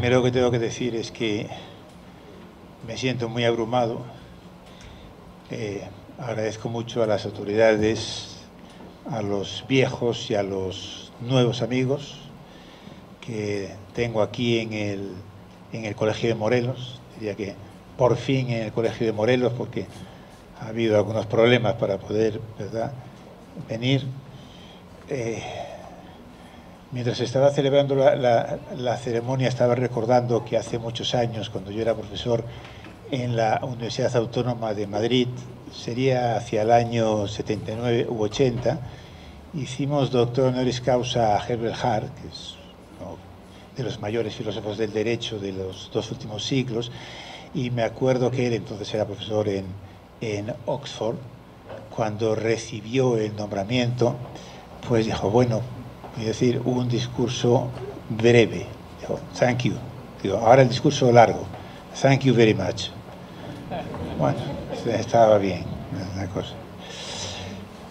primero que tengo que decir es que me siento muy abrumado. Agradezco mucho a las autoridades, a los viejos y a los nuevos amigos que tengo aquí en el Colegio de Morelos. Diría que por fin en el Colegio de Morelos, porque ha habido algunos problemas para poder, ¿verdad?, venir. Mientras estaba celebrando la ceremonia, estaba recordando que hace muchos años, cuando yo era profesor en la Universidad Autónoma de Madrid, sería hacia el año 79 u 80, hicimos doctor honoris causa a Herbert Hart, que es uno de los mayores filósofos del derecho de los dos últimos siglos, y me acuerdo que él entonces era profesor en Oxford. Cuando recibió el nombramiento, pues dijo, bueno, es decir, un discurso breve. Dijo, thank you. Digo, ahora el discurso largo. Thank you very much. Bueno, estaba bien la cosa.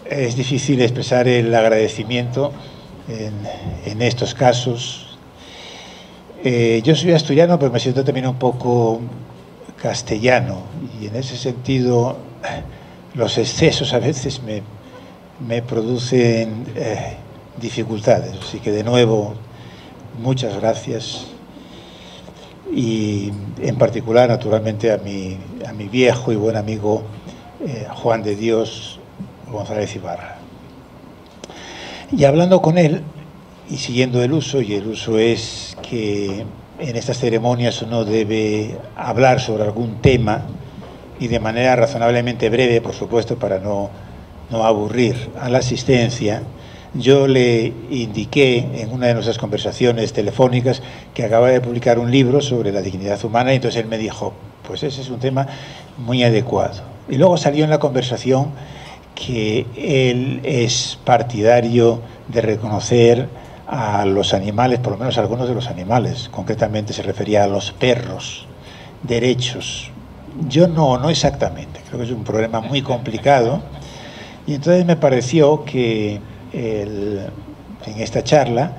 Es difícil expresar el agradecimiento en estos casos. Yo soy asturiano, pero me siento también un poco castellano, y en ese sentido los excesos a veces me producen dificultades. Así que de nuevo, muchas gracias, y en particular naturalmente a mi viejo y buen amigo Juan de Dios González Ibarra. Y hablando con él y siguiendo el uso, y el uso es que en estas ceremonias uno debe hablar sobre algún tema, y de manera razonablemente breve, por supuesto, para no aburrir a la asistencia. Yo le indiqué en una de nuestras conversaciones telefónicas que acaba de publicar un libro sobre la dignidad humana, y entonces él me dijo, pues ese es un tema muy adecuado. Y luego salió en la conversación que él es partidario de reconocer a los animales, por lo menos a algunos de los animales, concretamente se refería a los perros, derechos. Yo no exactamente, creo que es un problema muy complicado, y entonces me pareció que en esta charla,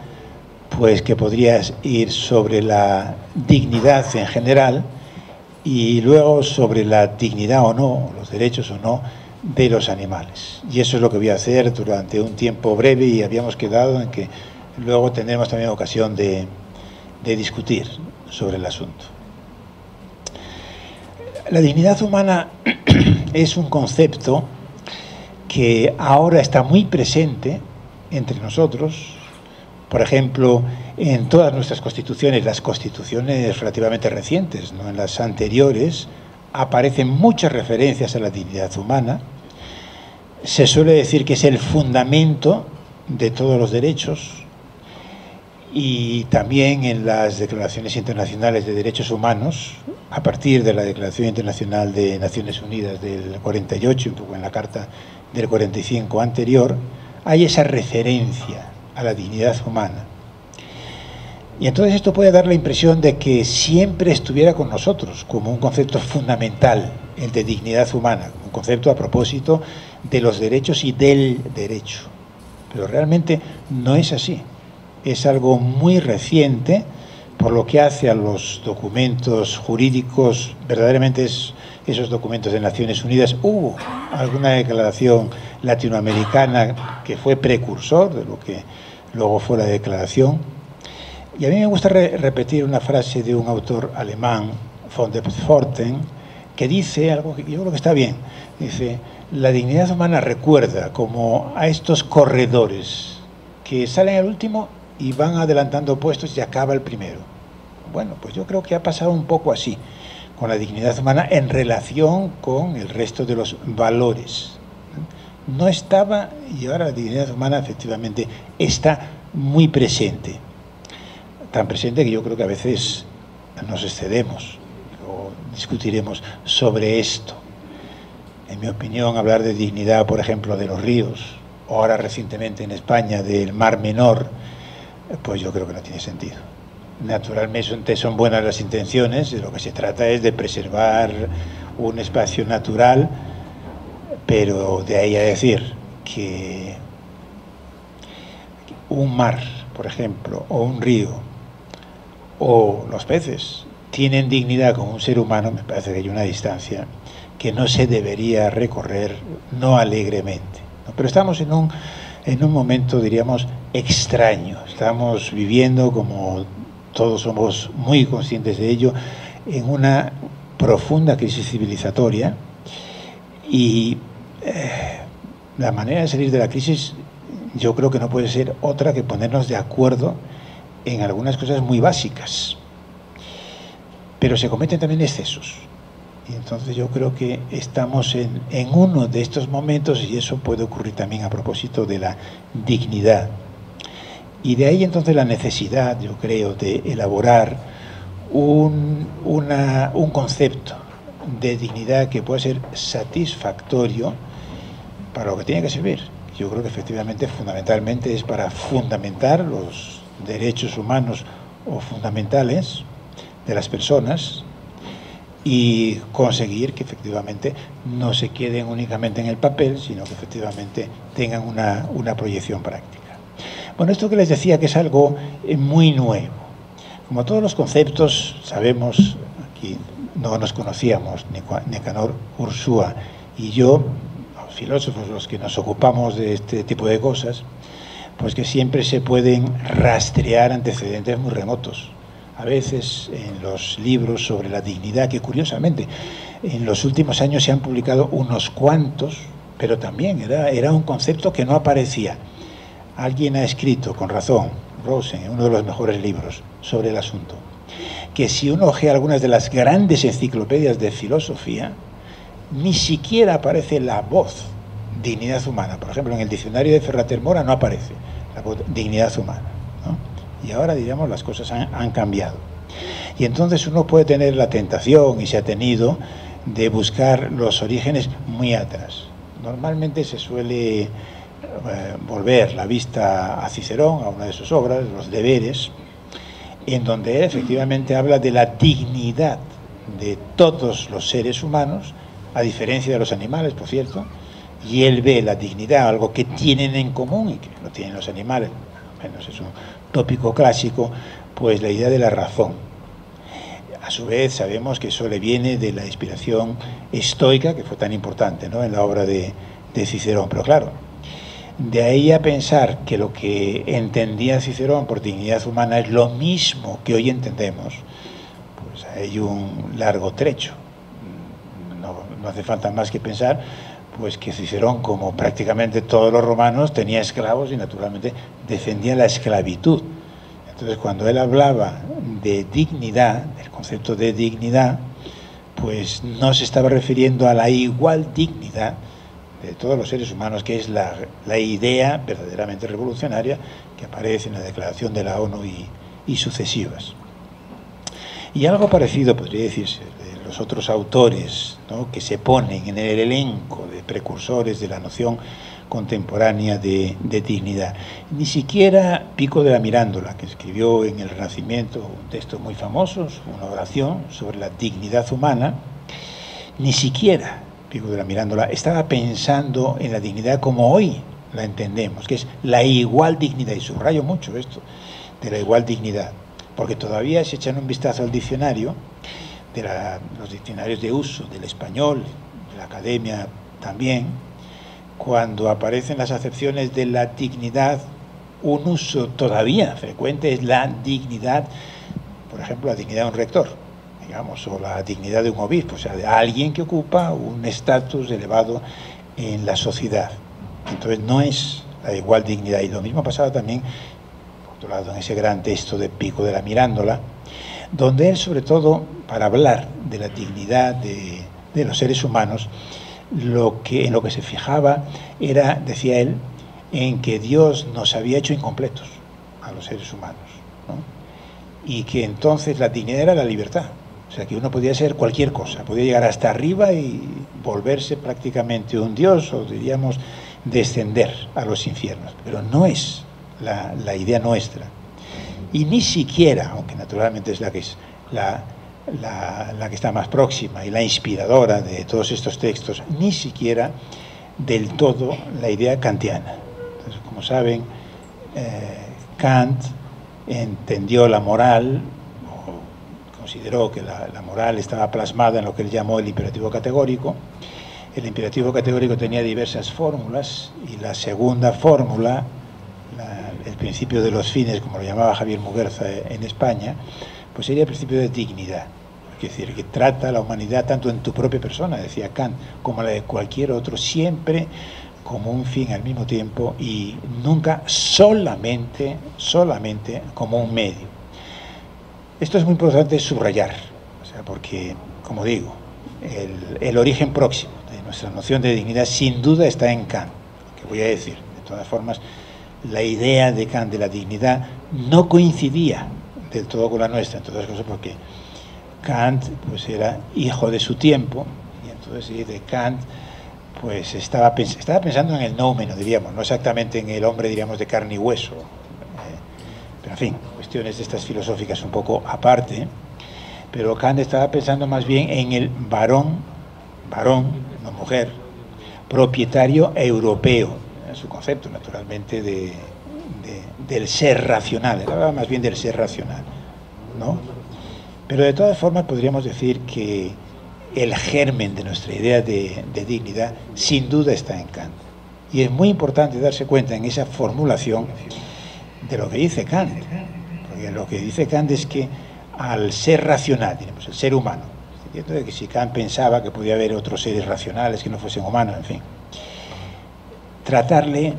pues que podrías ir sobre la dignidad en general, y luego sobre la dignidad o no, los derechos o no, de los animales. Y eso es lo que voy a hacer durante un tiempo breve, y habíamos quedado en que luego tendremos también ocasión de discutir sobre el asunto. La dignidad humana es un concepto que ahora está muy presente entre nosotros. Por ejemplo, en todas nuestras constituciones, las constituciones relativamente recientes, no en las anteriores, aparecen muchas referencias a la dignidad humana. Se suele decir que es el fundamento de todos los derechos, y también en las declaraciones internacionales de derechos humanos, a partir de la Declaración Internacional de Naciones Unidas del 48, un poco en la Carta del 45 anterior, hay esa referencia a la dignidad humana. Y entonces esto puede dar la impresión de que siempre estuviera con nosotros como un concepto fundamental, el de dignidad humana, un concepto a propósito de los derechos y del derecho. Pero realmente no es así. Es algo muy reciente, por lo que hace a los documentos jurídicos. Verdaderamente esos documentos de Naciones Unidas, hubo alguna declaración latinoamericana que fue precursor de lo que luego fue la declaración. Y a mí me gusta repetir una frase de un autor alemán, von der Pforten, que dice algo que yo creo que está bien. Dice, la dignidad humana recuerda como a estos corredores que salen al último y van adelantando puestos y acaba el primero. Bueno, pues yo creo que ha pasado un poco así con la dignidad humana en relación con el resto de los valores. No estaba, y ahora la dignidad humana efectivamente está muy presente. Tan presente que yo creo que a veces nos excedemos. Luego discutiremos sobre esto. En mi opinión, hablar de dignidad, por ejemplo, de los ríos, o ahora recientemente en España del Mar Menor, pues yo creo que no tiene sentido. Naturalmente son buenas las intenciones, de lo que se trata es de preservar un espacio natural, pero de ahí a decir que un mar, por ejemplo, o un río, o los peces tienen dignidad como un ser humano, me parece que hay una distancia que no se debería recorrer no alegremente, ¿no? Pero estamos en un momento, diríamos, extraño. Estamos viviendo, como todos somos muy conscientes de ello, en una profunda crisis civilizatoria y la manera de salir de la crisis yo creo que no puede ser otra que ponernos de acuerdo en algunas cosas muy básicas, pero se cometen también excesos. Y entonces yo creo que estamos en uno de estos momentos, y eso puede ocurrir también a propósito de la dignidad. Y de ahí entonces la necesidad, yo creo, de elaborar un concepto de dignidad que pueda ser satisfactorio para lo que tiene que servir. Yo creo que efectivamente, fundamentalmente, es para fundamentar los derechos humanos o fundamentales de las personas y conseguir que efectivamente no se queden únicamente en el papel, sino que efectivamente tengan una proyección práctica. Bueno, esto que les decía que es algo muy nuevo. Como todos los conceptos, sabemos, aquí no nos conocíamos, Nicanor Ursúa y yo, los filósofos, los que nos ocupamos de este tipo de cosas, pues que siempre se pueden rastrear antecedentes muy remotos. A veces en los libros sobre la dignidad, que curiosamente en los últimos años se han publicado unos cuantos, pero también era un concepto que no aparecía. Alguien ha escrito, con razón, Rosen, en uno de los mejores libros sobre el asunto, que si uno ojea algunas de las grandes enciclopedias de filosofía, ni siquiera aparece la voz dignidad humana. Por ejemplo, en el diccionario de Ferrater Mora no aparece la voz dignidad humana, ¿no? Y ahora, digamos, las cosas han cambiado. Y entonces uno puede tener la tentación, y se ha tenido, de buscar los orígenes muy atrás. Normalmente se suele volver la vista a Cicerón, a una de sus obras, Los Deberes, en donde él efectivamente habla de la dignidad de todos los seres humanos, a diferencia de los animales, por cierto, y él ve la dignidad, algo que tienen en común y que no tienen los animales, menos es un tópico clásico, pues la idea de la razón. A su vez sabemos que eso le viene de la inspiración estoica, que fue tan importante, ¿no?, en la obra de Cicerón. Pero claro, de ahí a pensar que lo que entendía Cicerón por dignidad humana es lo mismo que hoy entendemos, pues hay un largo trecho. No hace falta más que pensar pues que Cicerón, como prácticamente todos los romanos, tenía esclavos y naturalmente defendía la esclavitud. Entonces, cuando él hablaba de dignidad, del concepto de dignidad, pues no se estaba refiriendo a la igual dignidad de todos los seres humanos, que es la idea verdaderamente revolucionaria que aparece en la Declaración de la ONU y sucesivas. Y algo parecido podría decirse de los otros autores, ¿no?, que se ponen en el elenco de precursores de la noción contemporánea de dignidad. Ni siquiera Pico de la Mirandola, que escribió en el Renacimiento un texto muy famoso, una oración sobre la dignidad humana, ni siquiera Pico de la Mirandola estaba pensando en la dignidad como hoy la entendemos, que es la igual dignidad, y subrayo mucho esto de la igual dignidad, porque todavía se echan un vistazo al diccionario, los diccionarios de uso del español, de la academia también, cuando aparecen las acepciones de la dignidad, un uso todavía frecuente es la dignidad, por ejemplo, la dignidad de un rector, digamos, o la dignidad de un obispo, o sea, de alguien que ocupa un estatus elevado en la sociedad. Entonces no es la igual dignidad, y lo mismo pasaba también, por otro lado, en ese gran texto de Pico de la Mirandola, donde él, sobre todo, para hablar de la dignidad de los seres humanos, en lo que se fijaba era, decía él, en que Dios nos había hecho incompletos a los seres humanos, ¿no?, y que entonces la dignidad era la libertad. O sea, que uno podía ser cualquier cosa, podía llegar hasta arriba y volverse prácticamente un dios, o diríamos descender a los infiernos, pero no es la idea nuestra. Y ni siquiera, aunque naturalmente es la que está más próxima y la inspiradora de todos estos textos, ni siquiera del todo la idea kantiana. Entonces, como saben, Kant entendió la moral, consideró que la moral estaba plasmada en lo que él llamó el imperativo categórico. El imperativo categórico tenía diversas fórmulas y la segunda fórmula, el principio de los fines, como lo llamaba Javier Muguerza en España, pues sería el principio de dignidad. Es decir, que trata a la humanidad tanto en tu propia persona, decía Kant, como la de cualquier otro, siempre como un fin al mismo tiempo y nunca solamente como un medio. Esto es muy importante subrayar, o sea, porque, como digo, el origen próximo de nuestra noción de dignidad sin duda está en Kant, que voy a decir. De todas formas, la idea de Kant de la dignidad no coincidía del todo con la nuestra, entre otras cosas porque Kant pues era hijo de su tiempo y entonces de Kant pues estaba pensando en el noumeno, diríamos, no exactamente en el hombre, diríamos, de carne y hueso, pero en fin, cuestiones de estas filosóficas un poco aparte, pero Kant estaba pensando más bien en el varón, no mujer, propietario europeo, en su concepto naturalmente del ser racional, hablaba más bien del ser racional, ¿no? Pero de todas formas podríamos decir que el germen de nuestra idea de dignidad sin duda está en Kant. Y es muy importante darse cuenta en esa formulación de lo que dice Kant. Porque lo que dice Kant es que al ser racional, diremos, el ser humano, entiendo de que si Kant pensaba que podía haber otros seres racionales que no fuesen humanos, en fin, tratarle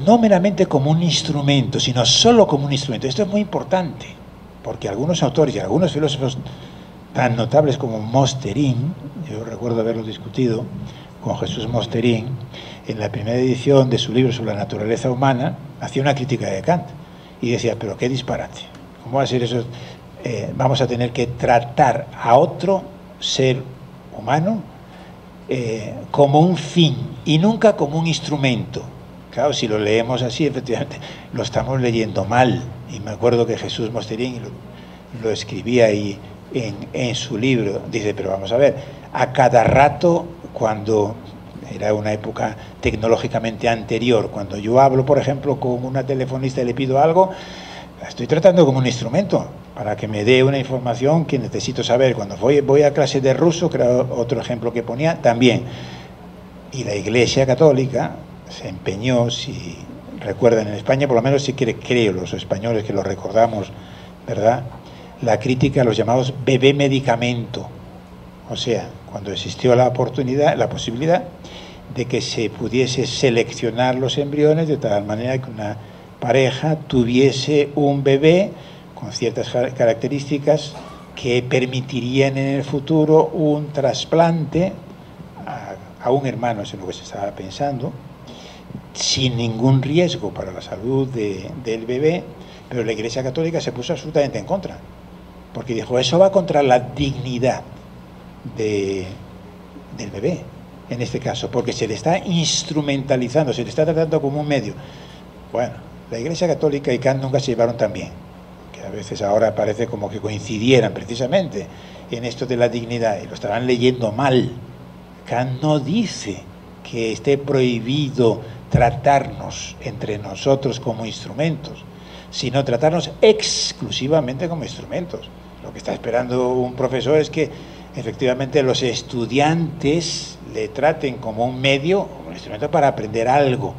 no meramente como un instrumento, sino solo como un instrumento. Esto es muy importante, porque algunos autores y algunos filósofos tan notables como Mosterin, yo recuerdo haberlo discutido con Jesús Mosterin, en la primera edición de su libro sobre la naturaleza humana, hacía una crítica de Kant y decía, pero qué disparate, ¿cómo va a ser eso? Vamos a tener que tratar a otro ser humano como un fin y nunca como un instrumento. Claro, si lo leemos así, efectivamente, lo estamos leyendo mal. Y me acuerdo que Jesús Mosterin lo escribía ahí en su libro. Dice, pero vamos a ver, a cada rato, cuando era una época tecnológicamente anterior, cuando yo hablo, por ejemplo, con una telefonista y le pido algo, la estoy tratando como un instrumento para que me dé una información que necesito saber. Cuando voy a clase de ruso, que era otro ejemplo que ponía, también. Y la Iglesia Católica se empeñó, si recuerdan en España, por lo menos si creo los españoles que lo recordamos, ¿verdad?, la crítica a los llamados bebé medicamento. O sea, cuando existió la posibilidad de que se pudiese seleccionar los embriones de tal manera que una pareja tuviese un bebé con ciertas características que permitirían en el futuro un trasplante a un hermano, eso es lo que se estaba pensando, sin ningún riesgo para la salud del bebé, pero la Iglesia Católica se puso absolutamente en contra, porque dijo, eso va contra la dignidad del bebé, en este caso, porque se le está instrumentalizando, se le está tratando como un medio. Bueno, la Iglesia Católica y Kant nunca se llevaron tan bien, que a veces ahora parece como que coincidieran precisamente en esto de la dignidad, y lo estaban leyendo mal. Kant no dice que esté prohibido tratarnos entre nosotros como instrumentos, sino tratarnos exclusivamente como instrumentos. Lo que está esperando un profesor es que efectivamente los estudiantes le traten como un medio, un instrumento para aprender algo,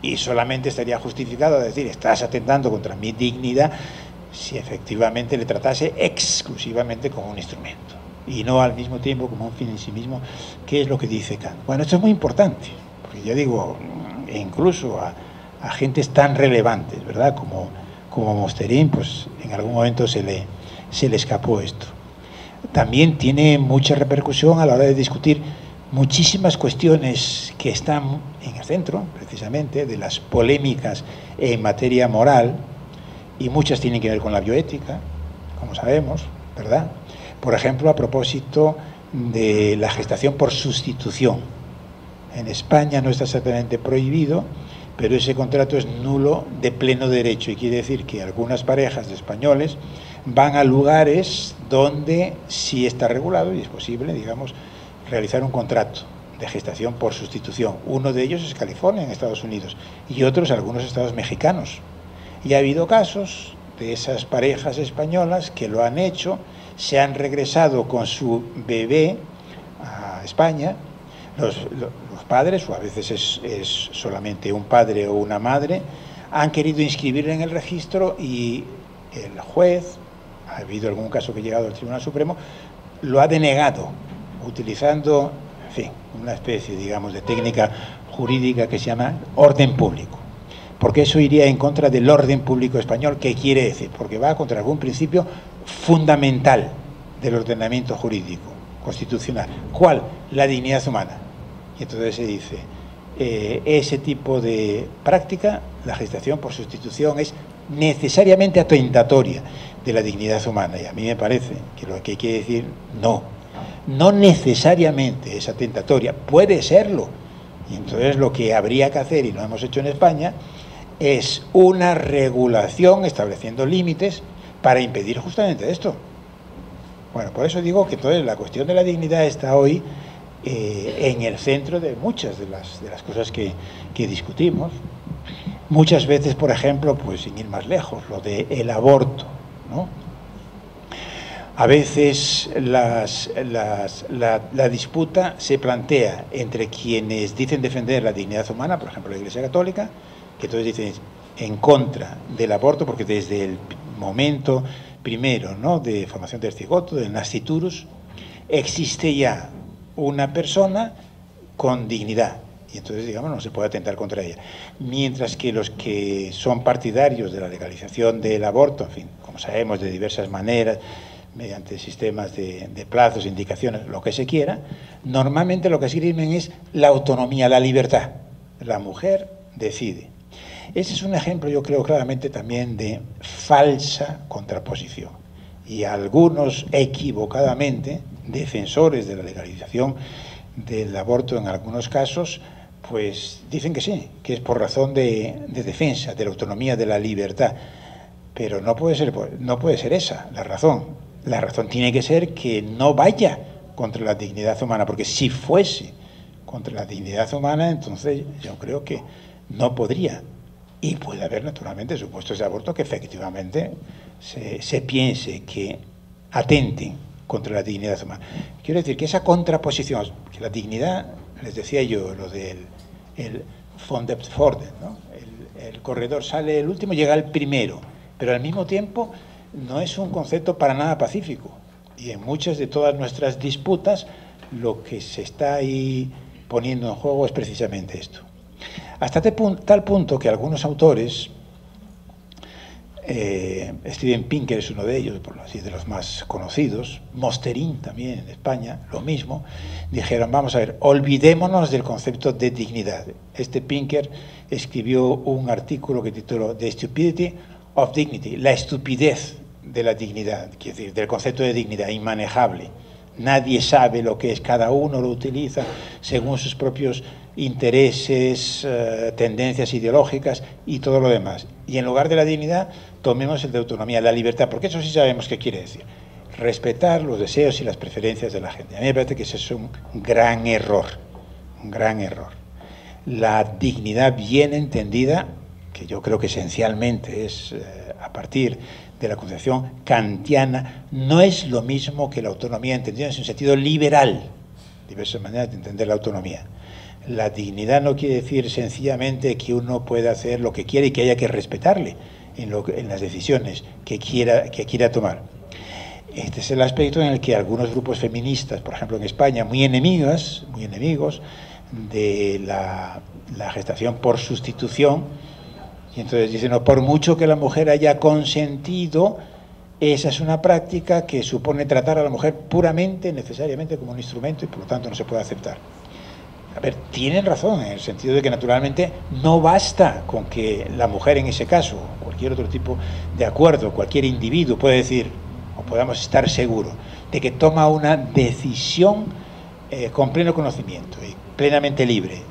y solamente estaría justificado decir, estás atentando contra mi dignidad, si efectivamente le tratase exclusivamente como un instrumento y no al mismo tiempo como un fin en sí mismo, que es lo que dice Kant. Bueno, esto es muy importante, porque ya digo, incluso a gentes tan relevantes, ¿verdad?, como Mosterin, pues en algún momento se le escapó esto. También tiene mucha repercusión a la hora de discutir muchísimas cuestiones que están en el centro, precisamente, de las polémicas en materia moral, y muchas tienen que ver con la bioética, como sabemos, ¿verdad? Por ejemplo, a propósito de la gestación por sustitución. En España no está exactamente prohibido, pero ese contrato es nulo de pleno derecho, y quiere decir que algunas parejas de españoles van a lugares donde sí está regulado y es posible, digamos, realizar un contrato de gestación por sustitución. Uno de ellos es California, en Estados Unidos, y otros algunos estados mexicanos. Y ha habido casos de esas parejas españolas que lo han hecho, se han regresado con su bebé a España, los padres, o a veces es solamente un padre o una madre, han querido inscribirle en el registro y el juez, ha habido algún caso que ha llegado al Tribunal Supremo, lo ha denegado, utilizando, en fin, una especie, digamos, de técnica jurídica que se llama orden público. Porque eso iría en contra del orden público español. ¿Qué quiere decir? Porque va contra algún principio fundamental del ordenamiento jurídico constitucional. ¿Cuál? La dignidad humana. Y entonces se dice, ese tipo de práctica, la gestación por sustitución, es necesariamente atentatoria de la dignidad humana. Y a mí me parece que lo que quiere decir, no necesariamente es atentatoria, puede serlo. Y entonces lo que habría que hacer, y lo hemos hecho en España, es una regulación estableciendo límites para impedir justamente esto. Bueno, por eso digo que entonces la cuestión de la dignidad está hoy en el centro de muchas de las cosas que discutimos. Muchas veces, por ejemplo, pues sin ir más lejos, lo del aborto, ¿no? A veces la disputa se plantea entre quienes dicen defender la dignidad humana, por ejemplo la Iglesia Católica, que entonces dicen en contra del aborto, porque desde el momento primero, ¿no?, de formación del cigoto, del nasciturus, existe ya una persona con dignidad, y entonces, digamos, no se puede atentar contra ella. Mientras que los que son partidarios de la legalización del aborto, en fin, como sabemos, de diversas maneras, mediante sistemas de plazos, indicaciones, lo que se quiera, normalmente lo que escriben es la autonomía, la libertad. La mujer decide. Ese es un ejemplo, yo creo, claramente también de falsa contraposición. Y algunos, equivocadamente, defensores de la legalización del aborto en algunos casos, pues dicen que sí, que es por razón de defensa, de la autonomía, de la libertad. Pero no puede ser esa la razón. La razón tiene que ser que no vaya contra la dignidad humana, porque si fuese contra la dignidad humana, entonces yo creo que no podría. Y puede haber, naturalmente, supuestos de aborto que efectivamente se piense que atenten contra la dignidad humana. Quiero decir que esa contraposición, que la dignidad, les decía yo, lo del von der Pforde, ¿no? El corredor sale el último, llega el primero, pero al mismo tiempo no es un concepto para nada pacífico. Y en muchas de todas nuestras disputas lo que se está ahí poniendo en juego es precisamente esto. Hasta tal punto que algunos autores, Steven Pinker es uno de ellos, por así de los más conocidos, Mosterin también en España, lo mismo, dijeron, vamos a ver, olvidémonos del concepto de dignidad. Este Pinker escribió un artículo que tituló The Stupidity of Dignity, la estupidez de la dignidad, quiere decir, del concepto de dignidad, inmanejable. Nadie sabe lo que es, cada uno lo utiliza según sus propios intereses, tendencias ideológicas y todo lo demás. Y en lugar de la dignidad, tomemos el de autonomía, la libertad, porque eso sí sabemos qué quiere decir. Respetar los deseos y las preferencias de la gente. A mí me parece que ese es un gran error, un gran error. La dignidad bien entendida, que yo creo que esencialmente es a partir de la concepción kantiana, no es lo mismo que la autonomía entendida en su sentido liberal, diversas maneras de entender la autonomía. La dignidad no quiere decir sencillamente que uno pueda hacer lo que quiere y que haya que respetarle en las decisiones que quiera tomar. Este es el aspecto en el que algunos grupos feministas, por ejemplo en España, muy enemigos de la gestación por sustitución, y entonces dicen, no, por mucho que la mujer haya consentido, esa es una práctica que supone tratar a la mujer puramente, necesariamente como un instrumento y por lo tanto no se puede aceptar. A ver, tienen razón en el sentido de que naturalmente no basta con que la mujer en ese caso, o cualquier otro tipo de acuerdo, cualquier individuo puede decir, o podamos estar seguros, de que toma una decisión con pleno conocimiento y plenamente libre.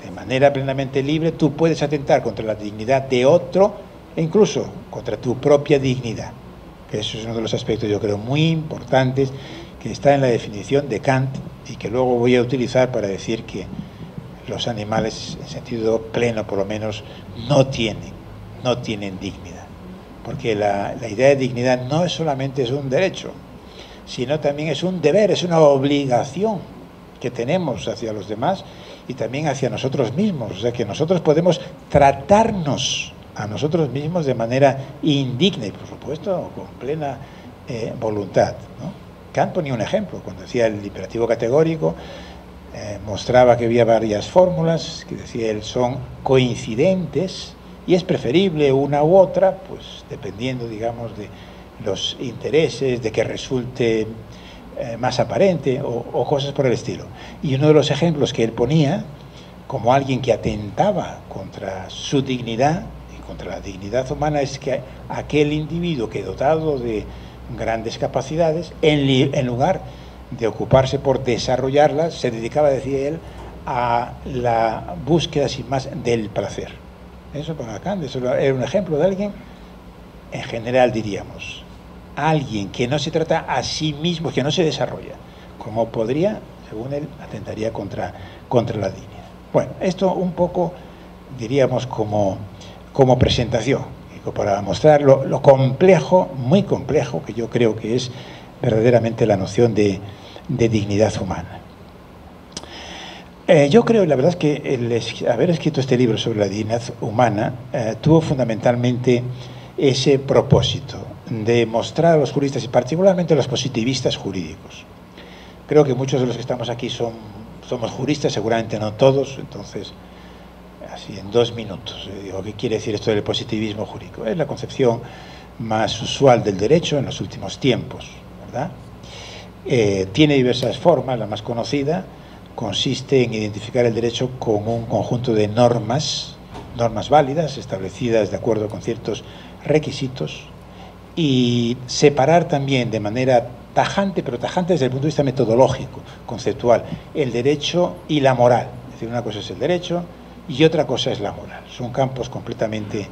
De manera plenamente libre tú puedes atentar contra la dignidad de otro e incluso contra tu propia dignidad. Que eso es uno de los aspectos, yo creo, muy importantes que está en la definición de Kant y que luego voy a utilizar para decir que los animales, en sentido pleno por lo menos, no tienen dignidad. porque la idea de dignidad no solamente es un derecho, sino también es un deber, es una obligación que tenemos hacia los demás y también hacia nosotros mismos. O sea, que nosotros podemos tratarnos a nosotros mismos de manera indigna y, por supuesto, con plena voluntad, ¿no? Kant ponía un ejemplo, cuando decía el imperativo categórico, mostraba que había varias fórmulas, que decía él, son coincidentes y es preferible una u otra, pues dependiendo, digamos, de los intereses, de que resulte más aparente o cosas por el estilo. Y uno de los ejemplos que él ponía, como alguien que atentaba contra su dignidad y contra la dignidad humana, es que aquel individuo que, dotado de grandes capacidades, en lugar de ocuparse por desarrollarlas, se dedicaba, decía él, a la búsqueda sin más del placer. Eso para Kant, eso era un ejemplo de alguien, en general diríamos, alguien que no se trata a sí mismo, que no se desarrolla, como podría, según él, atentaría contra la dignidad. Bueno, esto un poco, diríamos, como presentación, para mostrar lo complejo, muy complejo, que yo creo que es verdaderamente la noción de dignidad humana. Yo creo, la verdad es que el haber escrito este libro sobre la dignidad humana tuvo fundamentalmente ese propósito de mostrar a los juristas y particularmente a los positivistas jurídicos. Creo que muchos de los que estamos aquí somos juristas, seguramente no todos, entonces, así en 2 minutos, digo, ¿qué quiere decir esto del positivismo jurídico? Es la concepción más usual del derecho en los últimos tiempos, ¿verdad? Tiene diversas formas, la más conocida consiste en identificar el derecho como un conjunto de normas válidas, establecidas de acuerdo con ciertos requisitos, y separar también de manera tajante, pero tajante desde el punto de vista metodológico, conceptual, el derecho y la moral. Es decir, una cosa es el derecho y otra cosa es la moral. Son campos completamente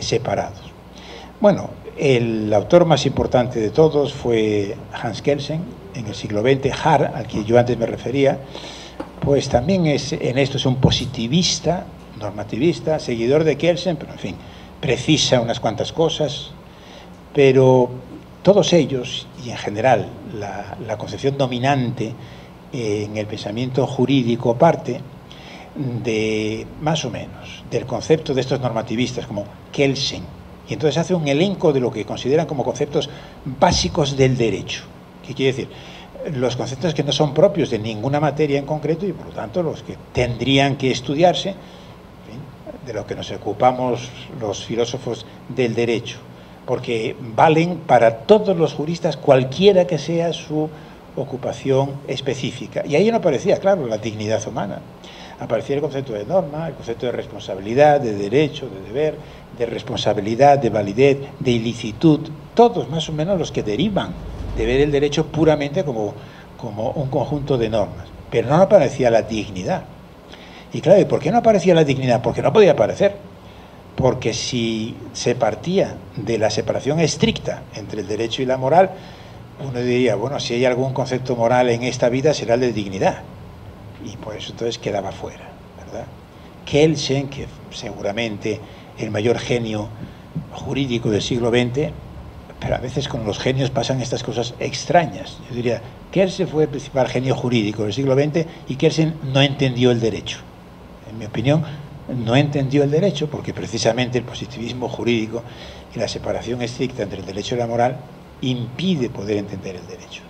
separados. Bueno, el autor más importante de todos fue Hans Kelsen, en el siglo XX. Hart, al que yo antes me refería, pues también en esto es un positivista, normativista, seguidor de Kelsen, pero en fin, precisa unas cuantas cosas, pero todos ellos, y en general la concepción dominante en el pensamiento jurídico, parte de, más o menos, del concepto de estos normativistas como Kelsen, y entonces hace un elenco de lo que consideran como conceptos básicos del derecho. ¿Qué quiere decir? Los conceptos que no son propios de ninguna materia en concreto y por lo tanto los que tendrían que estudiarse, en fin, de lo que nos ocupamos los filósofos del derecho, porque valen para todos los juristas, cualquiera que sea su ocupación específica. Y ahí no aparecía, claro, la dignidad humana. Aparecía el concepto de norma, el concepto de responsabilidad, de derecho, de deber, de responsabilidad, de validez, de ilicitud, todos más o menos los que derivan de ver el derecho puramente como un conjunto de normas. Pero no aparecía la dignidad. Y claro, ¿y por qué no aparecía la dignidad? Porque no podía aparecer. Porque si se partía de la separación estricta entre el derecho y la moral, uno diría, bueno, si hay algún concepto moral en esta vida será el de dignidad. Y por eso entonces quedaba fuera, ¿verdad? Kelsen, que seguramente el mayor genio jurídico del siglo XX, pero a veces con los genios pasan estas cosas extrañas. Yo diría, Kelsen fue el principal genio jurídico del siglo XX y Kelsen no entendió el derecho. En mi opinión, no entendió el derecho porque precisamente el positivismo jurídico y la separación estricta entre el derecho y la moral impide poder entender el derecho.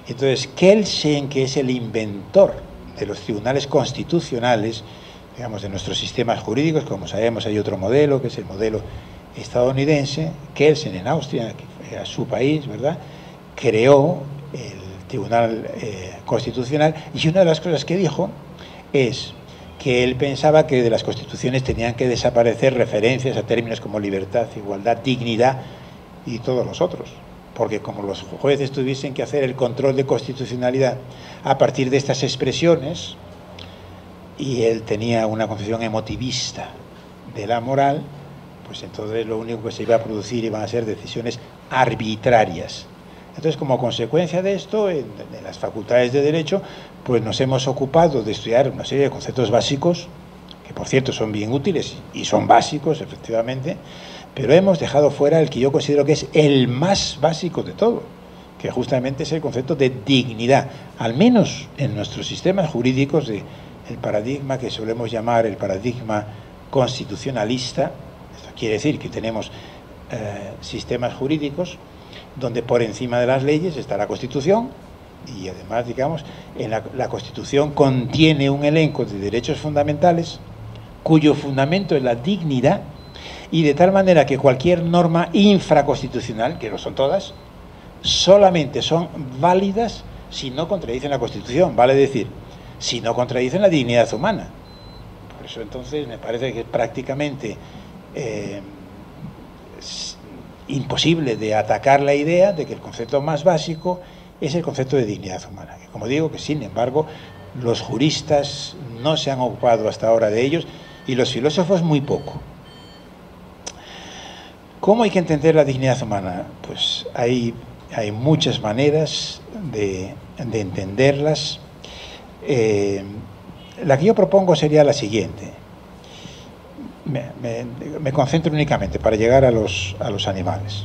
Entonces, Kelsen, que es el inventor de los tribunales constitucionales, digamos, de nuestros sistemas jurídicos, como sabemos hay otro modelo, que es el modelo estadounidense. Kelsen en Austria, que era su país, ¿verdad?, creó el Tribunal Constitucional, y una de las cosas que dijo es que él pensaba que de las constituciones tenían que desaparecer referencias a términos como libertad, igualdad, dignidad y todos los otros, porque como los jueces tuviesen que hacer el control de constitucionalidad a partir de estas expresiones, y él tenía una concepción emotivista de la moral, pues entonces lo único que se iba a producir iban a ser decisiones arbitrarias. Entonces, como consecuencia de esto, en las facultades de Derecho, pues nos hemos ocupado de estudiar una serie de conceptos básicos, que por cierto son bien útiles y son básicos, efectivamente, pero hemos dejado fuera el que yo considero que es el más básico de todo, que justamente es el concepto de dignidad, al menos en nuestros sistemas jurídicos, el paradigma que solemos llamar el paradigma constitucionalista. Esto quiere decir que tenemos sistemas jurídicos donde por encima de las leyes está la Constitución, y además, digamos, la Constitución contiene un elenco de derechos fundamentales cuyo fundamento es la dignidad, y de tal manera que cualquier norma infraconstitucional, que no son todas, solamente son válidas si no contradicen la Constitución, vale decir, si no contradicen la dignidad humana. Por eso entonces me parece que es prácticamente imposible de atacar la idea de que el concepto más básico es el concepto de dignidad humana, que como digo, que sin embargo los juristas no se han ocupado hasta ahora de ellos y los filósofos muy poco. ¿Cómo hay que entender la dignidad humana? Pues hay muchas maneras de entenderlas. La que yo propongo sería la siguiente. Me concentro únicamente para llegar a los animales.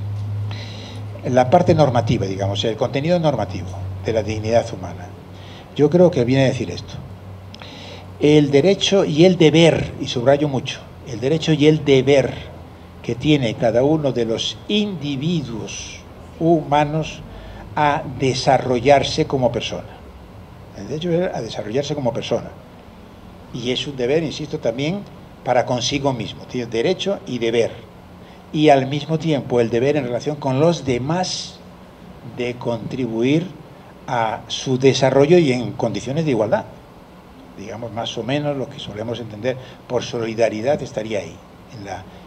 La parte normativa, digamos, el contenido normativo de la dignidad humana. Yo creo que viene a decir esto. El derecho y el deber, y subrayo mucho, el derecho y el deber que tiene cada uno de los individuos humanos a desarrollarse como persona. El derecho a desarrollarse como persona. Y es un deber, insisto, también para consigo mismo. Tiene derecho y deber. Y al mismo tiempo el deber en relación con los demás de contribuir a su desarrollo y en condiciones de igualdad. Digamos, más o menos lo que solemos entender por solidaridad estaría ahí,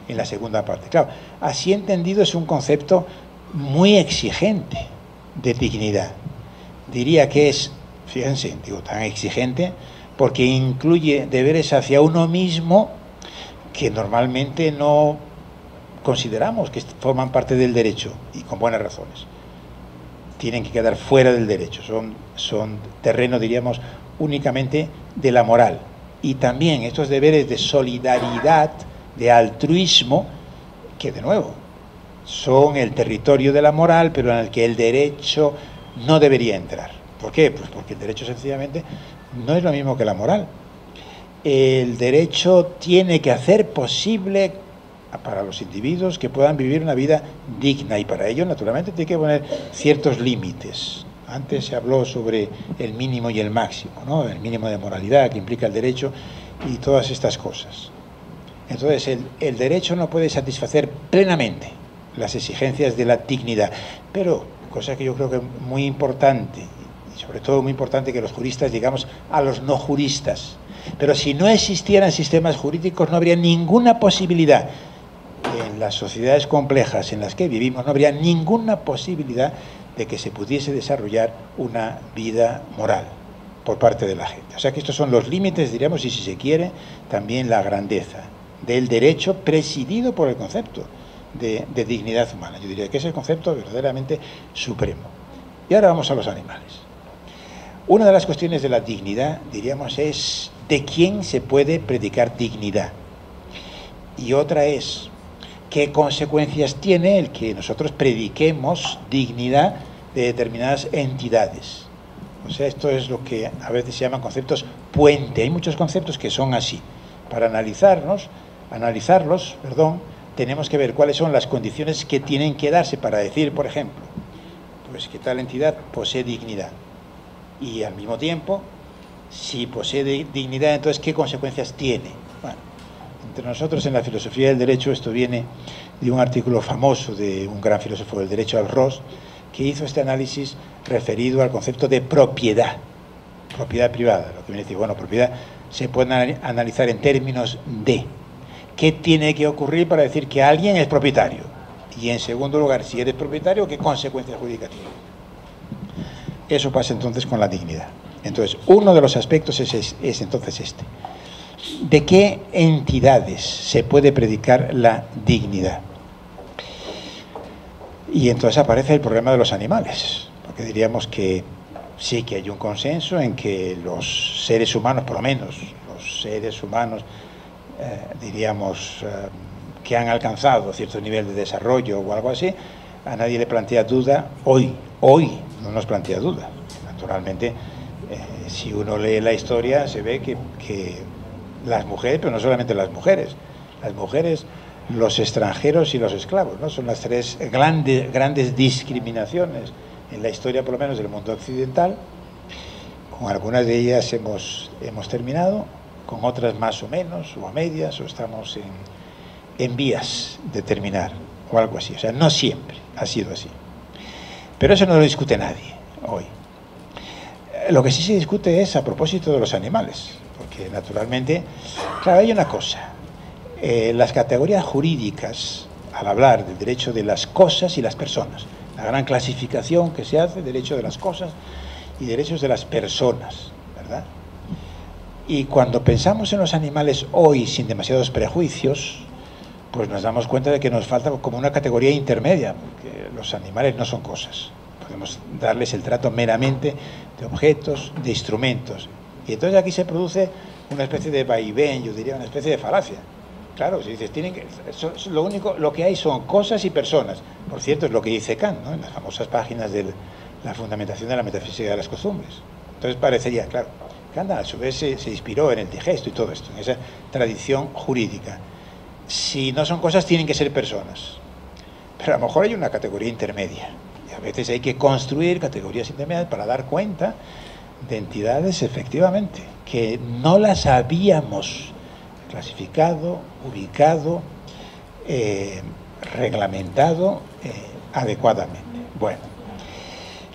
en la segunda parte. Claro, así entendido es un concepto muy exigente de dignidad. Diría que es, fíjense, digo, tan exigente porque incluye deberes hacia uno mismo que normalmente no consideramos que forman parte del derecho, y con buenas razones. Tienen que quedar fuera del derecho, son terreno, diríamos, únicamente de la moral. Y también estos deberes de solidaridad, de altruismo, que de nuevo son el territorio de la moral, pero en el que el derecho no debería entrar. ¿Por qué? Pues porque el derecho sencillamente no es lo mismo que la moral. El derecho tiene que hacer posible para los individuos que puedan vivir una vida digna, y para ello naturalmente tiene que poner ciertos límites. Antes se habló sobre el mínimo y el máximo, ¿no? El mínimo de moralidad que implica el derecho y todas estas cosas. Entonces el derecho no puede satisfacer plenamente las exigencias de la dignidad, pero cosa que yo creo que es muy importante, y sobre todo muy importante que los juristas digamos a los no juristas, pero si no existieran sistemas jurídicos no habría ninguna posibilidad. En las sociedades complejas en las que vivimos no habría ninguna posibilidad de que se pudiese desarrollar una vida moral por parte de la gente. O sea que estos son los límites, diríamos, y si se quiere, también la grandeza del derecho presidido por el concepto de dignidad humana. Yo diría que es el concepto verdaderamente supremo. Y ahora vamos a los animales. Una de las cuestiones de la dignidad, diríamos, es de quién se puede predicar dignidad. Y otra es qué consecuencias tiene el que nosotros prediquemos dignidad de determinadas entidades. O sea, esto es lo que a veces se llaman conceptos puente. Hay muchos conceptos que son así. Para analizarlos, tenemos que ver cuáles son las condiciones que tienen que darse para decir, por ejemplo, pues que tal entidad posee dignidad. Y al mismo tiempo, si posee dignidad, entonces ¿qué consecuencias tiene? Bueno, entre nosotros en la filosofía del derecho esto viene de un artículo famoso de un gran filósofo del derecho, Alros, que hizo este análisis referido al concepto de propiedad privada. Lo que viene a decir, bueno, propiedad se puede analizar en términos de qué tiene que ocurrir para decir que alguien es propietario. Y en segundo lugar, si eres propietario, ¿qué consecuencias jurídicas tiene? Eso pasa entonces con la dignidad. Entonces, uno de los aspectos es entonces este. ¿De qué entidades se puede predicar la dignidad? Y entonces aparece el problema de los animales, porque diríamos que sí que hay un consenso en que los seres humanos, por lo menos los seres humanos, diríamos, que han alcanzado cierto nivel de desarrollo o algo así, a nadie le plantea duda hoy no nos plantea duda. Naturalmente, si uno lee la historia se ve que las mujeres, pero no solamente las mujeres, los extranjeros y los esclavos, ¿no? Son las tres grandes discriminaciones en la historia, por lo menos del mundo occidental. Con algunas de ellas hemos terminado, con otras más o menos, o a medias, o estamos en vías de terminar, o algo así. O sea, no siempre ha sido así. Pero eso no lo discute nadie hoy. Lo que sí se discute es a propósito de los animales, porque naturalmente, claro, hay una cosa. Las categorías jurídicas, al hablar del derecho de las cosas y las personas, la gran clasificación que se hace, derecho de las cosas y derechos de las personas, ¿verdad? Y cuando pensamos en los animales hoy sin demasiados prejuicios, pues nos damos cuenta de que nos falta como una categoría intermedia, porque los animales no son cosas. Podemos darles el trato meramente de objetos, de instrumentos. Y entonces aquí se produce una especie de vaivén, yo diría una especie de falacia. Claro, si dices, lo que hay son cosas y personas. Por cierto, es lo que dice Kant, ¿no? En las famosas páginas de la fundamentación de la metafísica de las costumbres. Entonces parecería, claro, Kant a su vez se inspiró en el digesto y todo esto, en esa tradición jurídica. Si no son cosas, tienen que ser personas. Pero a lo mejor hay una categoría intermedia. Y a veces hay que construir categorías intermedias para dar cuenta de entidades, efectivamente, que no las habíamos clasificado, ubicado, reglamentado adecuadamente. Bueno,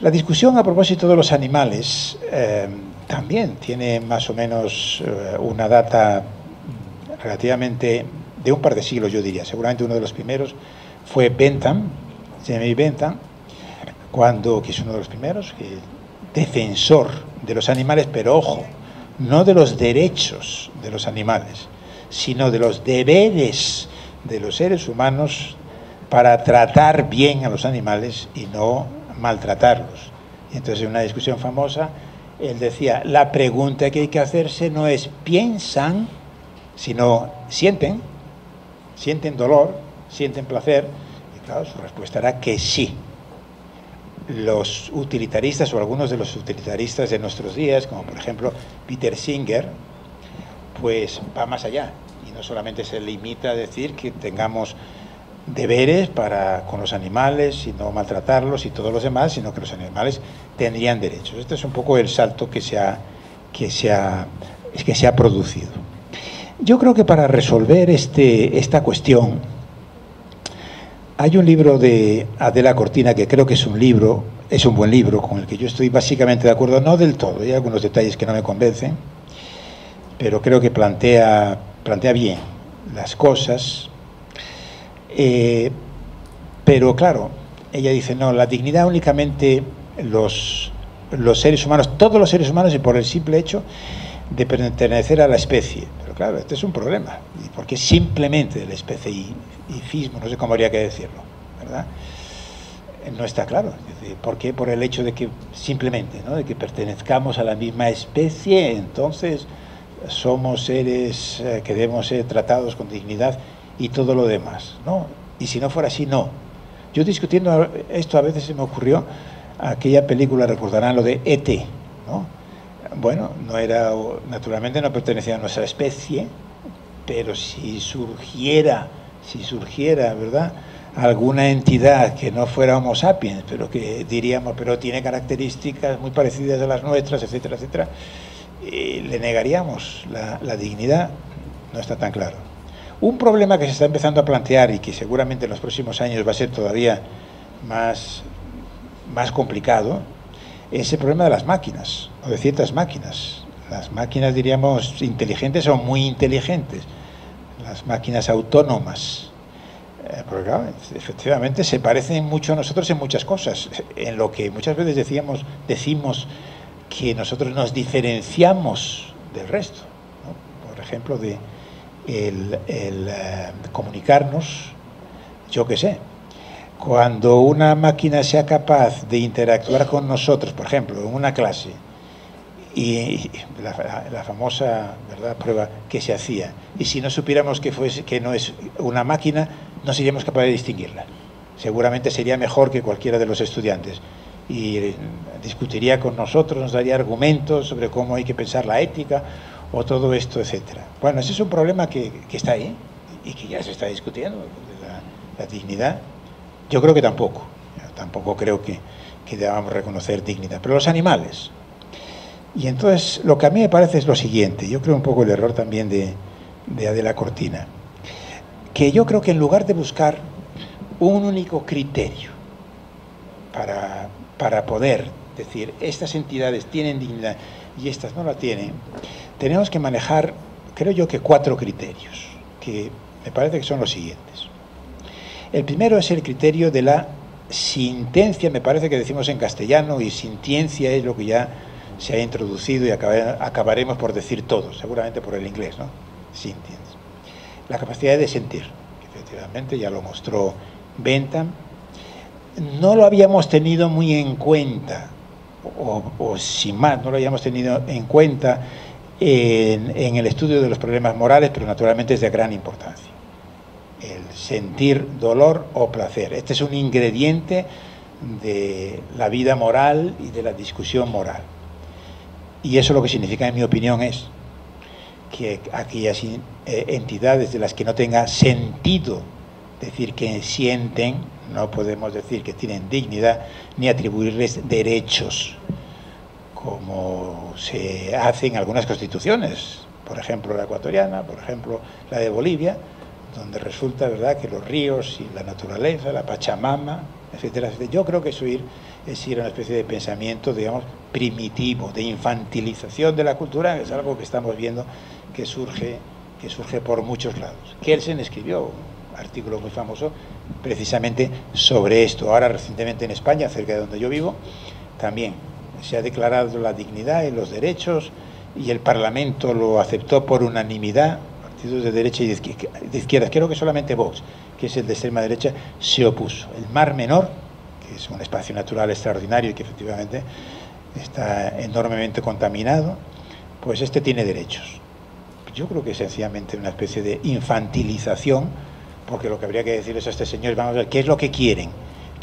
la discusión a propósito de los animales también tiene más o menos una data relativamente de un par de siglos, yo diría. Seguramente uno de los primeros fue Bentham, Jeremy Bentham, que es uno de los primeros, defensor de los animales, pero ojo, no de los derechos de los animales, sino de los deberes de los seres humanos para tratar bien a los animales y no maltratarlos. Y entonces en una discusión famosa, él decía, la pregunta que hay que hacerse no es piensan, sino sienten dolor, sienten placer, y claro, su respuesta era que sí. Los utilitaristas o algunos de los utilitaristas de nuestros días, como por ejemplo Peter Singer, pues va más allá y no solamente se limita a decir que tengamos deberes con los animales y no maltratarlos y todos los demás, sino que los animales tendrían derechos. Este es un poco el salto que se ha producido. Yo creo que para resolver esta cuestión hay un libro de Adela Cortina que creo que es un buen libro con el que yo estoy básicamente de acuerdo, no del todo, hay algunos detalles que no me convencen, pero creo que plantea bien las cosas. Pero claro, ella dice, no, la dignidad únicamente los seres humanos, todos los seres humanos, y por el simple hecho de pertenecer a la especie. Pero claro, este es un problema, porque simplemente de la especiifismo, no sé cómo habría que decirlo, ¿verdad? No está claro. ¿Por qué? Por el hecho de que simplemente, ¿no?, de que pertenezcamos a la misma especie, entonces somos seres que debemos ser tratados con dignidad y todo lo demás, ¿no? Y si no fuera así, no. Yo discutiendo esto a veces se me ocurrió aquella película, recordarán lo de E.T., ¿no? Bueno, naturalmente no pertenecía a nuestra especie, pero si surgiera, ¿verdad?, alguna entidad que no fuera Homo sapiens, pero que diríamos, pero tiene características muy parecidas a las nuestras, etcétera, etcétera, le negaríamos la dignidad. No está tan claro. Un problema que se está empezando a plantear y que seguramente en los próximos años va a ser todavía más complicado es el problema de las máquinas, o de ciertas máquinas. Las máquinas, diríamos, inteligentes o muy inteligentes, las máquinas autónomas. Porque claro, efectivamente se parecen mucho a nosotros en muchas cosas, en lo que muchas veces decimos que nosotros nos diferenciamos del resto, ¿no? Por ejemplo, el comunicarnos, yo qué sé, cuando una máquina sea capaz de interactuar con nosotros, por ejemplo, en una clase, y la famosa, ¿verdad?, prueba que se hacía. Y si no supiéramos que no es una máquina, no seríamos capaces de distinguirla. Seguramente sería mejor que cualquiera de los estudiantes. Y discutiría con nosotros, nos daría argumentos sobre cómo hay que pensar la ética o todo esto, etcétera. Bueno, ese es un problema que está ahí y que ya se está discutiendo, la dignidad. Yo creo que tampoco creo que debamos reconocer dignidad, pero los animales. Y entonces lo que a mí me parece es lo siguiente, yo creo un poco el error también de Adela Cortina, que yo creo que en lugar de buscar un único criterio para poder decir estas entidades tienen dignidad y estas no la tienen, tenemos que manejar, creo yo, que 4 criterios, que me parece que son los siguientes. El primero es el criterio de la sintencia, me parece que decimos en castellano, y sintiencia es lo que ya se ha introducido y acabaremos por decir todos, seguramente por el inglés, ¿no? Sintiencia. La capacidad de sentir, que efectivamente ya lo mostró Bentham. No lo habíamos tenido muy en cuenta, o sin más, no lo habíamos tenido en cuenta en el estudio de los problemas morales, pero naturalmente es de gran importancia. El sentir dolor o placer. Este es un ingrediente de la vida moral y de la discusión moral. Y eso lo que significa, en mi opinión, es que aquellas entidades de las que no tenga sentido decir que sienten, no podemos decir que tienen dignidad ni atribuirles derechos, como se hace en algunas constituciones, por ejemplo la ecuatoriana, por ejemplo la de Bolivia, donde resulta, ¿verdad?, que los ríos y la naturaleza, la Pachamama, etcétera, etcétera. Yo creo que eso es ir a una especie de pensamiento, digamos, primitivo, de infantilización de la cultura, que es algo que estamos viendo que surge por muchos lados. Kelsen escribió un artículo muy famoso precisamente sobre esto. Ahora, recientemente en España, cerca de donde yo vivo, también se ha declarado la dignidad y los derechos, y el Parlamento lo aceptó por unanimidad. Partidos de derecha y de izquierda, creo que solamente Vox, que es el de extrema derecha, se opuso. El Mar Menor, que es un espacio natural extraordinario y que efectivamente está enormemente contaminado, pues este tiene derechos. Yo creo que es sencillamente una especie de infantilización, porque lo que habría que decirles a este señor, vamos a ver, ¿qué es lo que quieren?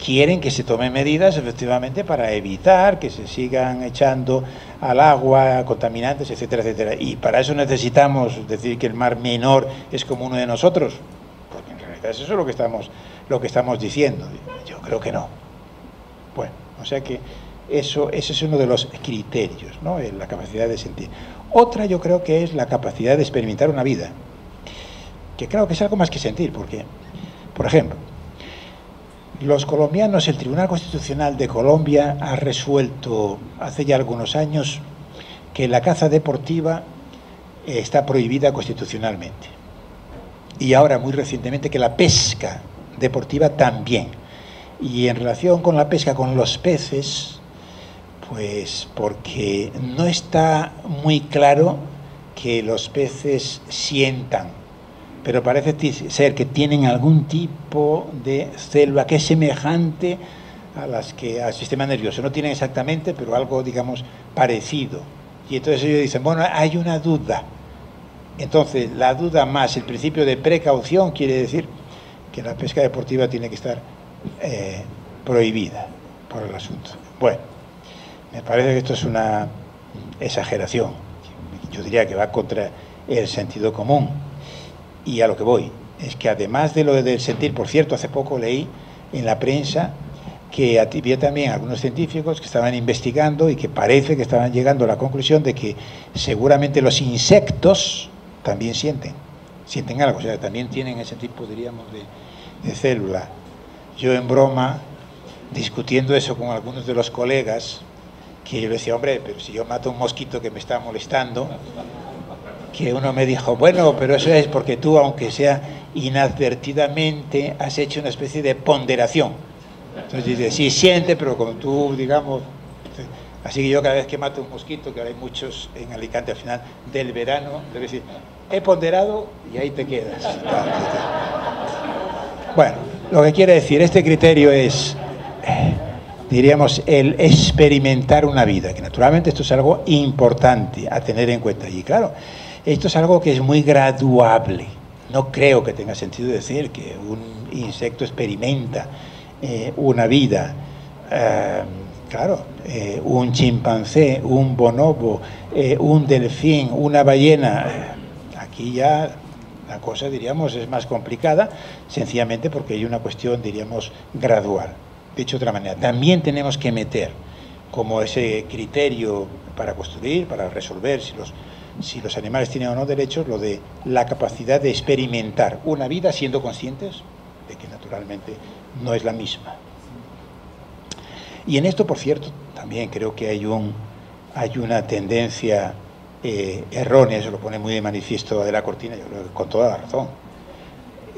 Quieren que se tomen medidas efectivamente para evitar que se sigan echando al agua contaminantes, etcétera, etcétera. Y para eso necesitamos decir que el Mar Menor es como uno de nosotros, porque en realidad eso es lo que estamos diciendo. Yo creo que no. Bueno, o sea que ese es uno de los criterios, ¿no?, la capacidad de sentir. Otra yo creo que es la capacidad de experimentar una vida, que creo que es algo más que sentir, porque, por ejemplo, los colombianos, el Tribunal Constitucional de Colombia ha resuelto hace ya algunos años que la caza deportiva está prohibida constitucionalmente. Y ahora, muy recientemente, que la pesca deportiva también. Y en relación con la pesca con los peces, pues porque no está muy claro que los peces sientan, pero parece ser que tienen algún tipo de célula que es semejante al sistema nervioso. No tienen exactamente, pero algo, digamos, parecido. Y entonces ellos dicen, bueno, hay una duda. Entonces, la duda más el principio de precaución quiere decir que la pesca deportiva tiene que estar prohibida por el asunto. Bueno, me parece que esto es una exageración. Yo diría que va contra el sentido común. Y a lo que voy es que, además de lo del sentir, por cierto, hace poco leí en la prensa que había también algunos científicos que estaban investigando y que parece que estaban llegando a la conclusión de que seguramente los insectos también sienten algo, o sea, también tienen ese tipo, diríamos, de célula. Yo, en broma, discutiendo eso con algunos de los colegas, que yo le decía, hombre, pero si yo mato un mosquito que me está molestando, que uno me dijo, bueno, pero eso es porque tú, aunque sea inadvertidamente, has hecho una especie de ponderación. Entonces dice, sí siente, pero como tú, digamos... Así que yo cada vez que mato un mosquito, que ahora hay muchos en Alicante al final del verano, le voy a decir, he ponderado y ahí te quedas. Bueno, lo que quiere decir, este criterio es diríamos, el experimentar una vida, que naturalmente esto es algo importante a tener en cuenta. Y claro, esto es algo que es muy graduable. No creo que tenga sentido decir que un insecto experimenta una vida. Claro, un chimpancé, un bonobo, un delfín, una ballena, aquí ya la cosa, diríamos, es más complicada, sencillamente porque hay una cuestión, diríamos, gradual. Dicho de otra manera, también tenemos que meter como ese criterio para construir, para resolver si los animales tienen o no derechos, lo de la capacidad de experimentar una vida siendo conscientes de que naturalmente no es la misma. Y en esto, por cierto, también creo que hay una tendencia errónea, eso lo pone muy de manifiesto de la Cortina, yo creo que con toda la razón,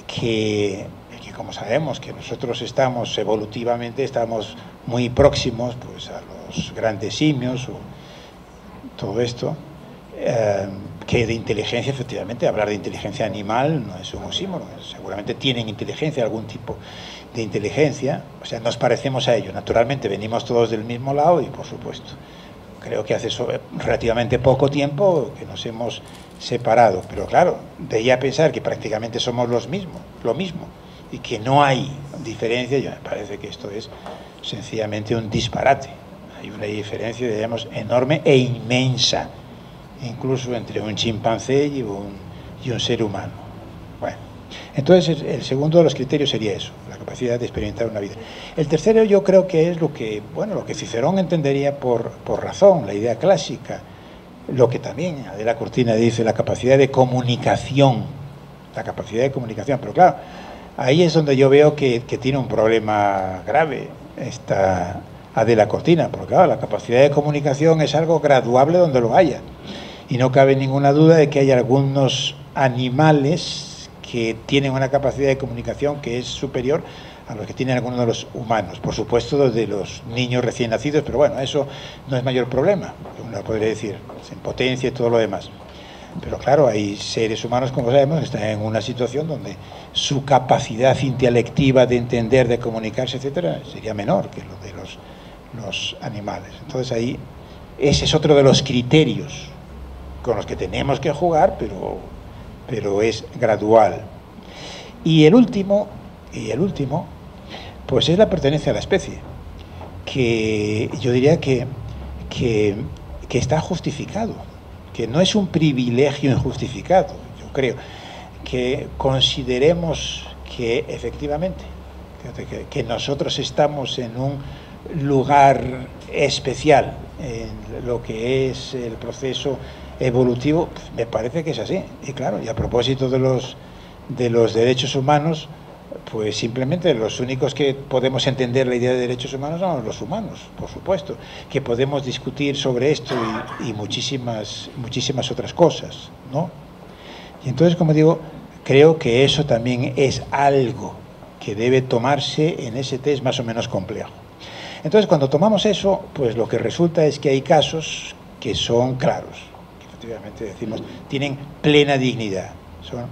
que como sabemos que nosotros evolutivamente estamos muy próximos pues a los grandes simios o todo esto, que de inteligencia, efectivamente, hablar de inteligencia animal no es un oxímoron, seguramente tienen inteligencia, algún tipo de inteligencia, o sea, nos parecemos a ellos, naturalmente venimos todos del mismo lado y, por supuesto, creo que hace relativamente poco tiempo que nos hemos separado, pero claro, de ahí a pensar que prácticamente somos lo mismo, y que no hay diferencia, ya me parece que esto es sencillamente un disparate. Hay una diferencia, digamos, enorme e inmensa, incluso entre un chimpancé y un ser humano. Bueno, entonces el segundo de los criterios sería eso, la capacidad de experimentar una vida. El tercero yo creo que es lo que Cicerón entendería por razón, la idea clásica, lo que también Adela Cortina dice, la capacidad de comunicación, pero claro, ahí es donde yo veo que tiene un problema grave esta Adela Cortina, porque claro, la capacidad de comunicación es algo graduable donde lo haya, y no cabe ninguna duda de que hay algunos animales que tienen una capacidad de comunicación que es superior a los que tienen algunos de los humanos, por supuesto de los niños recién nacidos, pero bueno, eso no es mayor problema, uno podría decir, sin potencia y todo lo demás. Pero claro, hay seres humanos, como sabemos, que están en una situación donde su capacidad intelectiva de entender, de comunicarse, etcétera, sería menor que lo de los animales. Entonces ahí, ese es otro de los criterios con los que tenemos que jugar, pero es gradual. Y el último, pues es la pertenencia a la especie, que yo diría que está justificado, que no es un privilegio injustificado. Yo creo que consideremos que efectivamente que nosotros estamos en un lugar especial en lo que es el proceso evolutivo, pues me parece que es así. Y claro, y a propósito de los derechos humanos, pues simplemente los únicos que podemos entender la idea de derechos humanos son los humanos, por supuesto, que podemos discutir sobre esto y muchísimas otras cosas, ¿no? Y entonces, como digo, creo que eso también es algo que debe tomarse en ese test más o menos complejo. Entonces, cuando tomamos eso, pues lo que resulta es que hay casos que son claros, que efectivamente decimos, tienen plena dignidad, son,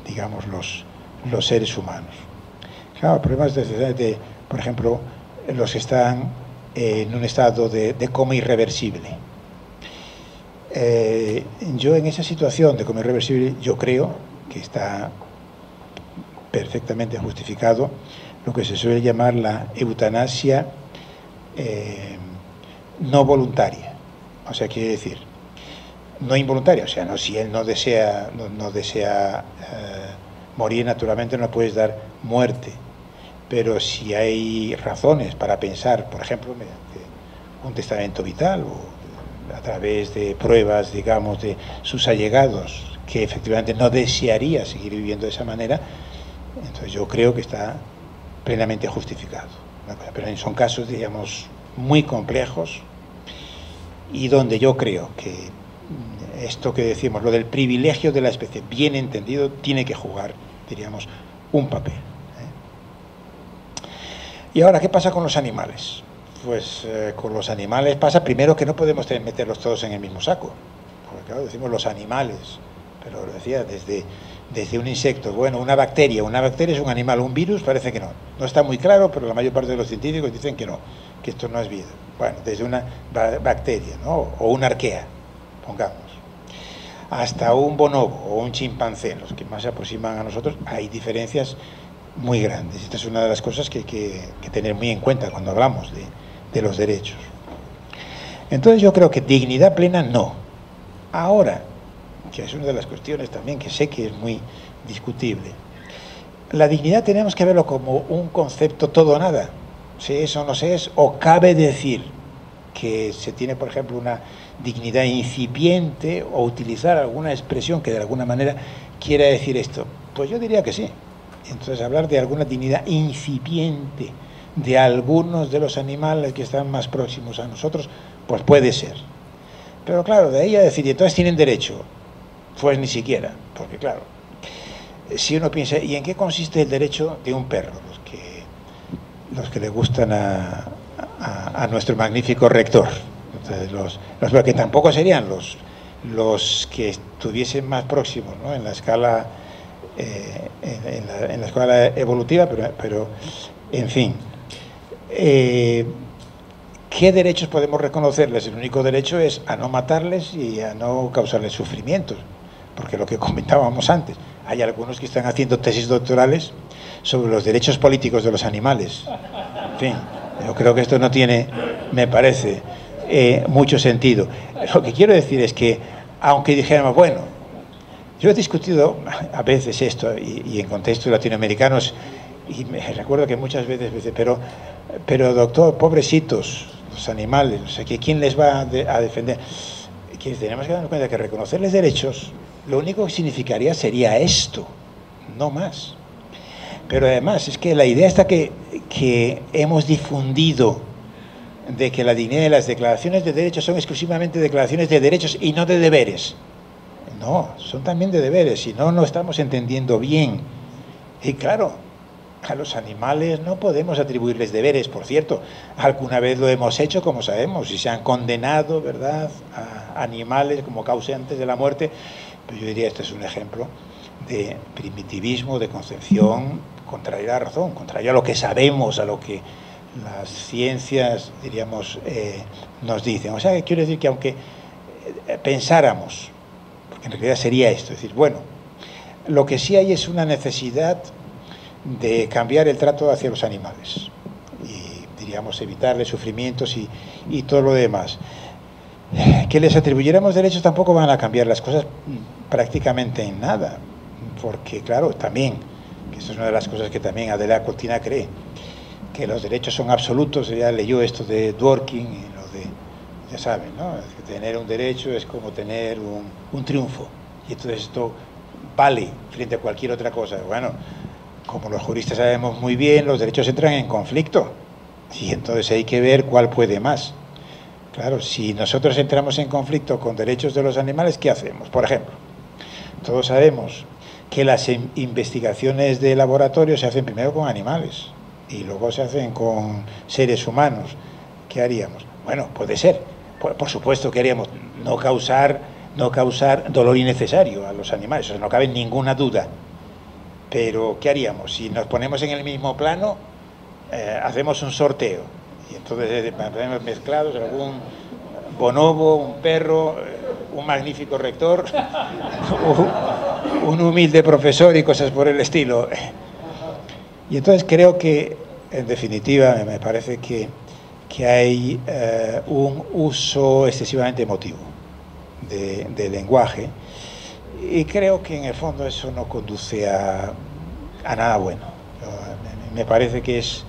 digamos, los seres humanos. Claro, problemas de, por ejemplo, los que están en un estado de coma irreversible. Yo en esa situación de coma irreversible, yo creo que está perfectamente justificado lo que se suele llamar la eutanasia no voluntaria. O sea, quiere decir, no involuntaria, o sea, no, si él no desea morir, naturalmente no puedes dar muerte, pero si hay razones para pensar, por ejemplo, mediante un testamento vital o a través de pruebas, digamos, de sus allegados, que efectivamente no desearía seguir viviendo de esa manera, entonces yo creo que está plenamente justificado. Pero son casos, digamos, muy complejos y donde yo creo que esto que decimos, lo del privilegio de la especie, bien entendido, tiene que jugar, diríamos, un papel. Y ahora, ¿qué pasa con los animales? Pues con los animales pasa primero que no podemos meterlos todos en el mismo saco, porque claro, decimos los animales, pero lo decía desde un insecto, bueno, una bacteria es un animal, un virus parece que no está muy claro, pero la mayor parte de los científicos dicen que no, que esto no es vida. Bueno, desde una bacteria, ¿no? O una arquea, pongamos, hasta un bonobo o un chimpancé, los que más se aproximan a nosotros, hay diferencias muy grandes. Esta es una de las cosas que hay que tener muy en cuenta cuando hablamos de los derechos. Entonces yo creo que dignidad plena no. Ahora, que es una de las cuestiones también que sé que es muy discutible, la dignidad tenemos que verlo como un concepto todo o nada. Se es o no se es, o cabe decir que se tiene, por ejemplo, una dignidad incipiente, o utilizar alguna expresión que de alguna manera quiera decir esto. Pues yo diría que sí. Entonces hablar de alguna dignidad incipiente de algunos de los animales que están más próximos a nosotros, pues puede ser. Pero claro, de ahí a decir, entonces tienen derecho, pues ni siquiera, porque claro, si uno piensa, ¿y en qué consiste el derecho de un perro? Los que le gustan a nuestro magnífico rector. Entonces, los que tampoco serían los que estuviesen más próximos, ¿no? En la escala en la escala evolutiva, pero en fin, ¿qué derechos podemos reconocerles? El único derecho es a no matarles y a no causarles sufrimientos, porque lo que comentábamos antes, hay algunos que están haciendo tesis doctorales sobre los derechos políticos de los animales. En fin, yo creo que esto no tiene, me parece, mucho sentido. Lo que quiero decir es que, aunque dijéramos, bueno, yo he discutido a veces esto, y en contextos latinoamericanos, y me recuerdo que muchas veces, pero doctor, pobrecitos, los animales, no sé, ¿quién les va a defender? Que tenemos que darnos cuenta que reconocerles derechos, lo único que significaría sería esto, no más. Pero además es que la idea está que hemos difundido de que la dignidad de las declaraciones de derechos son exclusivamente declaraciones de derechos y no de deberes. No, son también de deberes, si no, no estamos entendiendo bien. Y claro, a los animales no podemos atribuirles deberes, por cierto, alguna vez lo hemos hecho, como sabemos, y se han condenado, ¿verdad?, a animales como causantes de la muerte, pero yo diría, este es un ejemplo de primitivismo, de concepción contraria a la razón, contraria a lo que sabemos, a lo que las ciencias, diríamos, nos dicen. O sea, que quiero decir que aunque pensáramos, porque en realidad sería esto, es decir, bueno, lo que sí hay es una necesidad de cambiar el trato hacia los animales y, diríamos, evitarles sufrimientos y todo lo demás. Que les atribuyéramos derechos tampoco van a cambiar las cosas prácticamente en nada, porque claro, también, que esto es una de las cosas que también Adela Cortina cree, que los derechos son absolutos. Ella leyó esto de Dworkin y lo de, ya saben, ¿no? Tener un derecho es como tener un triunfo, y entonces esto vale frente a cualquier otra cosa. Bueno, como los juristas sabemos muy bien, los derechos entran en conflicto y entonces hay que ver cuál puede más. Claro, si nosotros entramos en conflicto con derechos de los animales, ¿qué hacemos? Por ejemplo, todos sabemos que las investigaciones de laboratorio se hacen primero con animales y luego se hacen con seres humanos. ¿Qué haríamos? Bueno, puede ser. Por supuesto que haríamos no causar dolor innecesario a los animales, eso no cabe ninguna duda. Pero, ¿qué haríamos? Si nos ponemos en el mismo plano, hacemos un sorteo. Y entonces tenemos mezclados algún bonobo, un perro, un magnífico rector, un humilde profesor y cosas por el estilo. Y entonces creo que, en definitiva, me parece que hay un uso excesivamente emotivo del lenguaje, y creo que en el fondo eso no conduce a nada bueno. Me parece que es...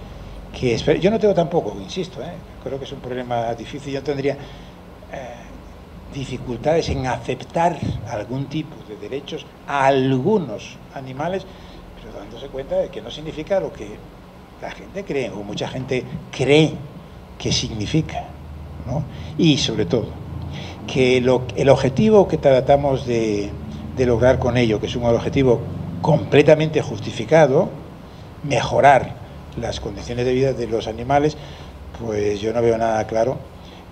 Yo no tengo tampoco, insisto, creo que es un problema difícil. Yo tendría dificultades en aceptar algún tipo de derechos a algunos animales, pero dándose cuenta de que no significa lo que la gente cree, o mucha gente cree que significa, ¿no? Y sobre todo, que el objetivo que tratamos de lograr con ello, que es un objetivo completamente justificado, mejorar las condiciones de vida de los animales, pues yo no veo nada claro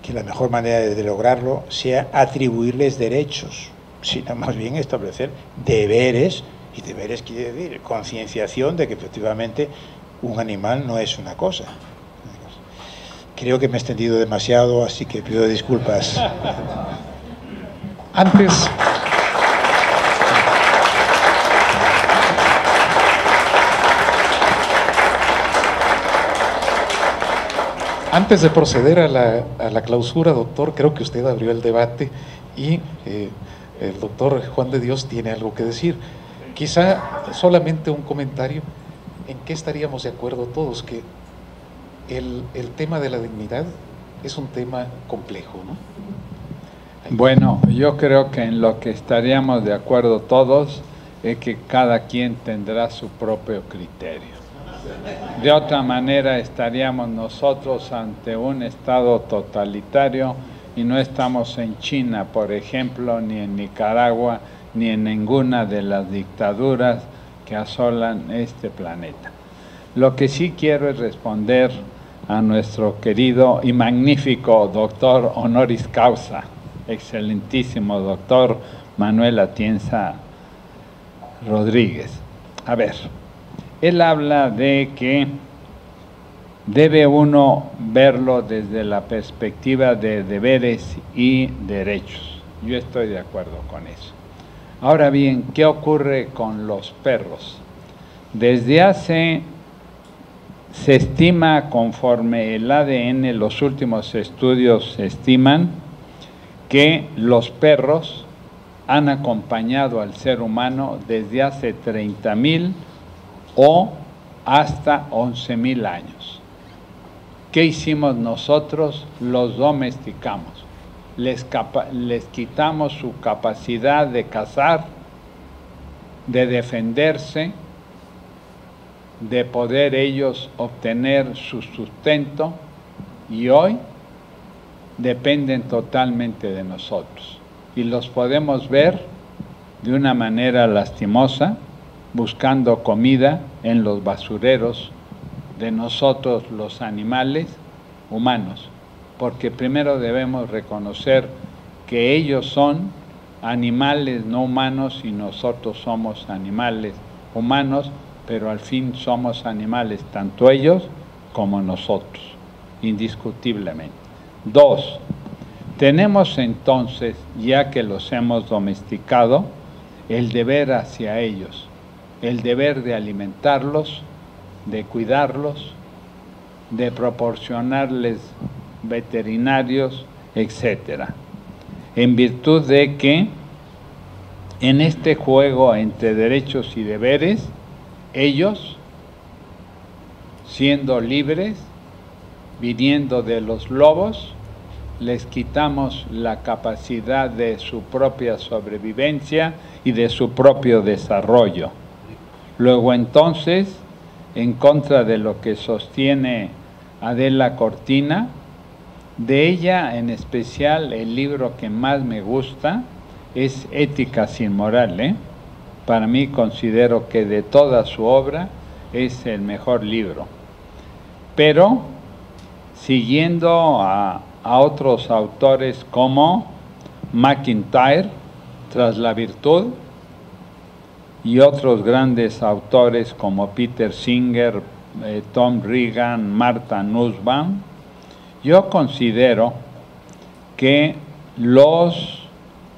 que la mejor manera de lograrlo sea atribuirles derechos, sino más bien establecer deberes, y deberes quiere decir concienciación de que efectivamente un animal no es una cosa. Creo que me he extendido demasiado, así que pido disculpas. Antes de proceder a la clausura, doctor, creo que usted abrió el debate y el doctor Juan de Dios tiene algo que decir. Quizá solamente un comentario. ¿En qué estaríamos de acuerdo todos? Que el tema de la dignidad es un tema complejo, ¿no? Bueno, yo creo que en lo que estaríamos de acuerdo todos es que cada quien tendrá su propio criterio. De otra manera estaríamos nosotros ante un Estado totalitario y no estamos en China, por ejemplo, ni en Nicaragua, ni en ninguna de las dictaduras que asolan este planeta. Lo que sí quiero es responder a nuestro querido y magnífico doctor honoris causa, excelentísimo doctor Manuel Atienza Rodríguez. A ver, él habla de que debe uno verlo desde la perspectiva de deberes y derechos. Yo estoy de acuerdo con eso. Ahora bien, ¿qué ocurre con los perros? Se estima, conforme el ADN, los últimos estudios estiman que los perros han acompañado al ser humano desde hace 30,000 o hasta 11,000 años. ¿Qué hicimos nosotros? Los domesticamos. Les quitamos su capacidad de cazar, de defenderse, de poder ellos obtener su sustento, y hoy dependen totalmente de nosotros. Y los podemos ver de una manera lastimosa, buscando comida en los basureros de nosotros los animales humanos, porque primero debemos reconocer que ellos son animales no humanos y nosotros somos animales humanos, pero al fin somos animales tanto ellos como nosotros, indiscutiblemente. 2, tenemos entonces, ya que los hemos domesticado, el deber hacia ellos, el deber de alimentarlos, de cuidarlos, de proporcionarles veterinarios, etcétera. En virtud de que en este juego entre derechos y deberes, ellos, siendo libres, viniendo de los lobos, les quitamos la capacidad de su propia sobrevivencia y de su propio desarrollo. Luego entonces, en contra de lo que sostiene Adela Cortina, de ella en especial el libro que más me gusta es Ética sin moral, Para mí considero que de toda su obra es el mejor libro. Pero siguiendo a otros autores como MacIntyre, Tras la virtud, y otros grandes autores como Peter Singer, Tom Regan, Martha Nussbaum, yo considero que los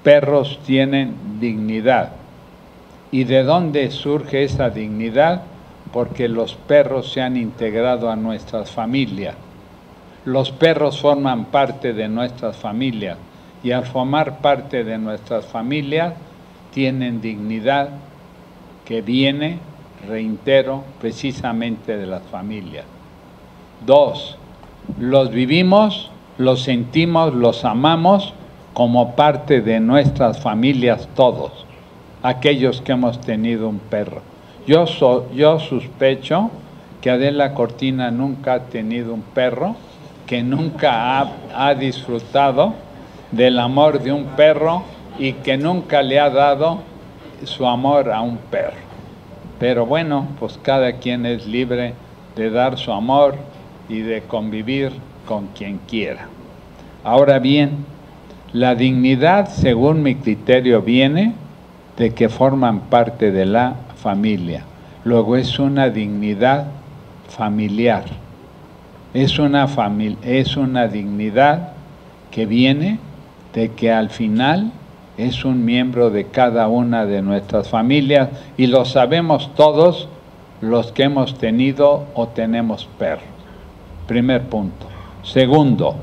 perros tienen dignidad. ¿Y de dónde surge esa dignidad? Porque los perros se han integrado a nuestras familias. Los perros forman parte de nuestras familias y al formar parte de nuestras familias tienen dignidad que viene, reitero, precisamente de las familias. 2, los vivimos, los sentimos, los amamos como parte de nuestras familias todos, aquellos que hemos tenido un perro. Yo sospecho que Adela Cortina nunca ha tenido un perro, que nunca ha disfrutado del amor de un perro y que nunca le ha dado su amor a un perro. Pero bueno, pues cada quien es libre de dar su amor y de convivir con quien quiera. Ahora bien, la dignidad, según mi criterio, viene de que forman parte de la familia. Luego es una dignidad familiar. es una dignidad que viene de que al final es un miembro de cada una de nuestras familias, y lo sabemos todos los que hemos tenido o tenemos perros. Primer punto. Segundo,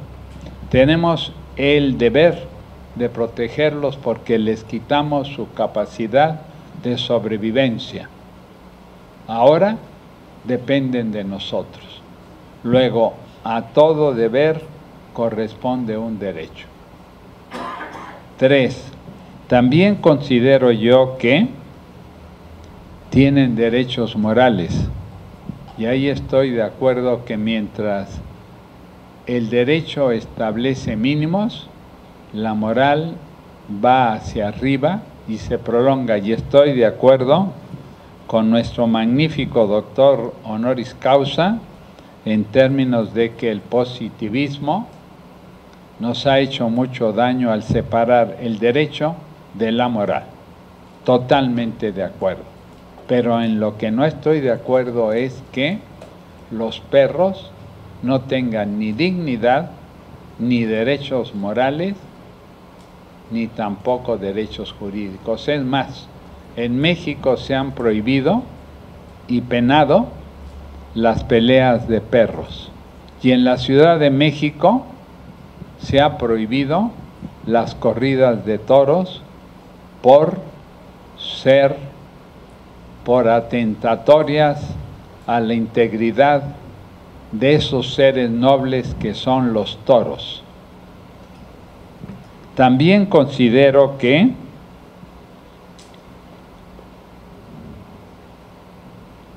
tenemos el deber de protegerlos porque les quitamos su capacidad de sobrevivencia. Ahora dependen de nosotros. Luego, a todo deber corresponde un derecho. 3. También considero yo que tienen derechos morales. Y ahí estoy de acuerdo que mientras el derecho establece mínimos, la moral va hacia arriba y se prolonga. Y estoy de acuerdo con nuestro magnífico doctor honoris causa en términos de que el positivismo nos ha hecho mucho daño al separar el derecho de la moral. Totalmente de acuerdo. Pero en lo que no estoy de acuerdo es que los perros no tengan ni dignidad, ni derechos morales, ni tampoco derechos jurídicos. Es más, en México se han prohibido y penado las peleas de perros. Y en la Ciudad de México se ha prohibido las corridas de toros por atentatorias a la integridad de esos seres nobles que son los toros. También considero que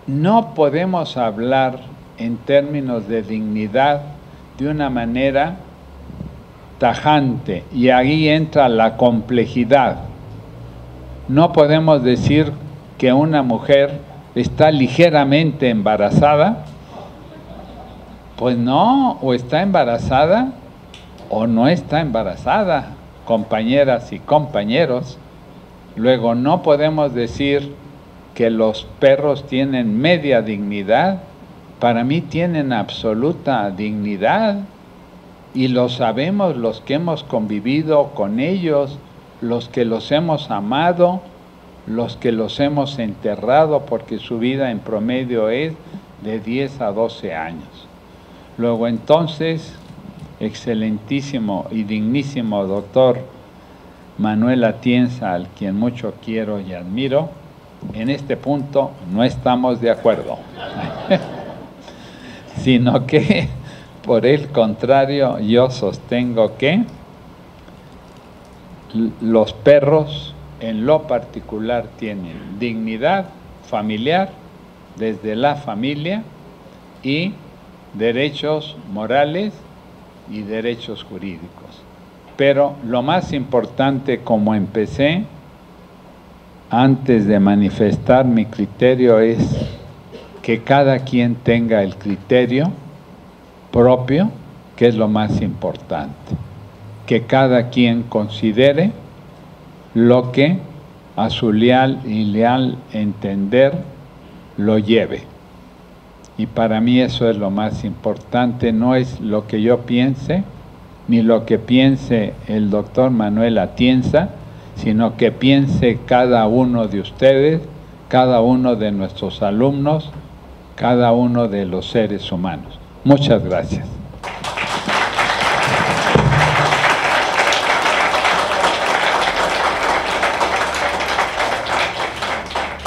no podemos hablar en términos de dignidad de una manera tajante, y ahí entra la complejidad. No podemos decir que una mujer está ligeramente embarazada. Pues no, o está embarazada o no está embarazada, compañeras y compañeros. Luego, no podemos decir que los perros tienen media dignidad. Para mí tienen absoluta dignidad, y lo sabemos los que hemos convivido con ellos, los que los hemos amado, los que los hemos enterrado, porque su vida en promedio es de 10 a 12 años. Luego, entonces, excelentísimo y dignísimo doctor Manuel Atienza, al quien mucho quiero y admiro, en este punto no estamos de acuerdo, sino que, por el contrario, yo sostengo que los perros en lo particular tienen dignidad familiar desde la familia, y derechos morales y derechos jurídicos. Pero lo más importante, como empecé antes de manifestar mi criterio, es que cada quien tenga el criterio propio, que es lo más importante. Que cada quien considere lo que a su leal entender lo lleve. Y para mí eso es lo más importante, no es lo que yo piense, ni lo que piense el doctor Manuel Atienza, sino que piense cada uno de ustedes, cada uno de nuestros alumnos, cada uno de los seres humanos. Muchas gracias.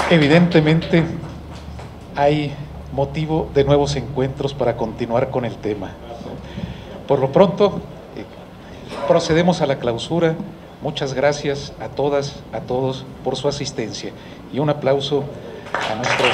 Evidentemente hay motivo de nuevos encuentros para continuar con el tema. Por lo pronto, procedemos a la clausura. Muchas gracias a todas, a todos por su asistencia, y un aplauso a nuestro